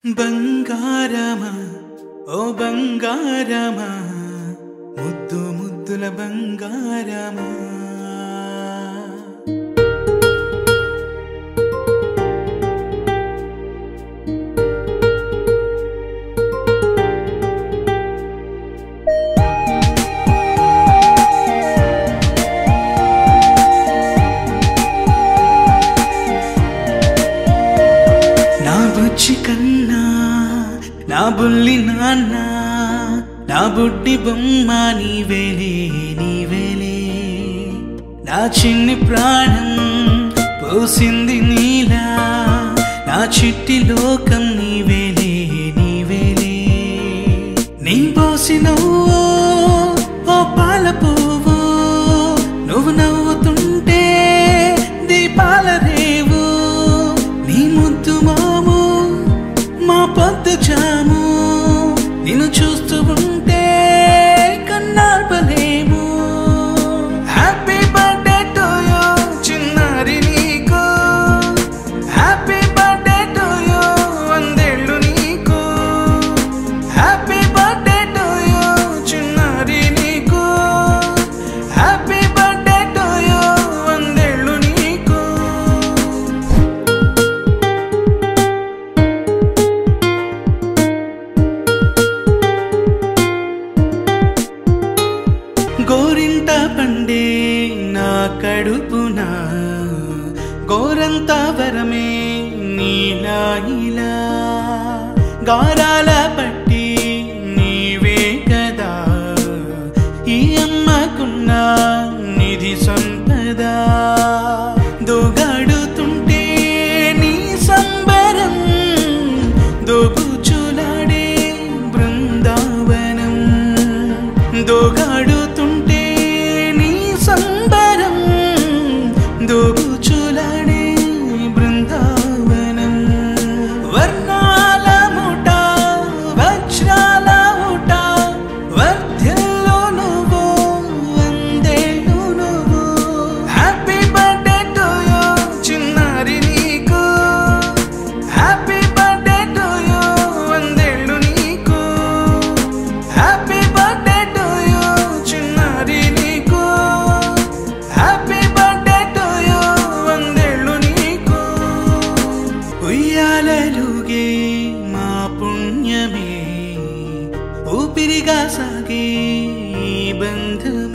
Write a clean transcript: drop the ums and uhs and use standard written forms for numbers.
బంగారమా ఓ బంగారమా ముద్దు ముద్దుల బంగారమా కన్నా నా బుల్లి నాన్న నా బుడ్డి బొమ్మ నీవేలే నీవేలే నా చిన్ని ప్రాణం పోసింది నీలా నా చిట్టి లోకం నీవేలే నీవేలే నీ పోసినవో ఓ పాల పువ్వు నువ్వు నవ్వుతుంటే దీపాల రేవు నీ ముద్దు మాము మా పొద్దు జాము నిన్ను చూస్తూ ఉంటే కన్నార్పలేము హ్యాపీ బర్త్డే టు యూ చిన్నారి నీకు హ్యాపీ బర్త్డే టు యూ వందేళ్ళు నీకు హ్యాపీ బర్త్డే టు యూ చిన్నారి నీకు హ్యాపీ బర్త్డే టు యూ వందేళ్ళు నీకు గోరింట పండే నా కడుపున గోరంత వరమే నీలా ఇలా గారాల పట్టి నీవే కదా ఈ అమ్మకున్న నిధి సంపద దోగాడుతుంటే నీ సంబరం దోగుచులాడే బృందావనం దోగాడుతుంటే నీ సంబరం దోగుచులాడే బృందావనం వర్ణాల ముఠ వజ్రాల ముఠ వర్ధ్యల్లో నువ్వు వందేళ్ళు నువ్వు హ్యాపీ బర్త్డే టు యూ చిన్నారి నీకు హ్యాపీ బర్త్డే టు యూ వందేళ్ళు నీకు హ్యాపీ బర్త్డే టు యూ చిన్నారి నీకు హ్యాపీ బర్త్డే టు యూ వందేళ్ళు నీకు ఉయ్యాలలుగే మా పుణ్యమే ఊపిరిగా సాగే ఈ బంధం